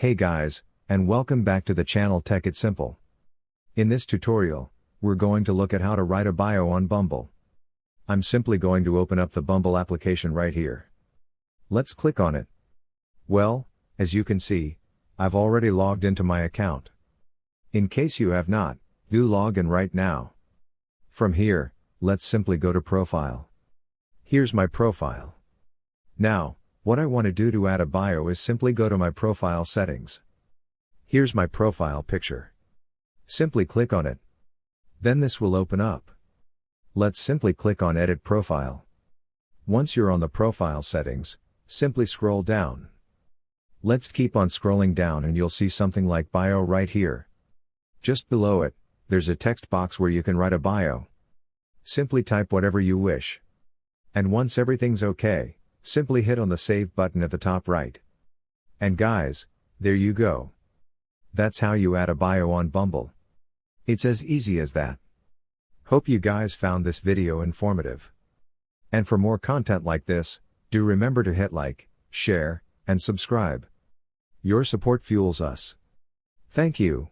Hey guys, and welcome back to the channel Tech It Simple. In this tutorial, we're going to look at how to write a bio on Bumble. I'm simply going to open up the Bumble application right here. Let's click on it. Well, as you can see, I've already logged into my account. In case you have not, do log in right now. From here, let's simply go to Profile. Here's my profile. Now, what I want to do to add a bio is simply go to my profile settings. Here's my profile picture. Simply click on it. Then this will open up. Let's simply click on Edit Profile. Once you're on the profile settings, simply scroll down. Let's keep on scrolling down and you'll see something like bio right here. Just below it, there's a text box where you can write a bio. Simply type whatever you wish. And once everything's okay, simply hit on the Save button at the top right. And guys, there you go. That's how you add a bio on Bumble. It's as easy as that. Hope you guys found this video informative. And for more content like this, do remember to hit like, share, and subscribe. Your support fuels us. Thank you.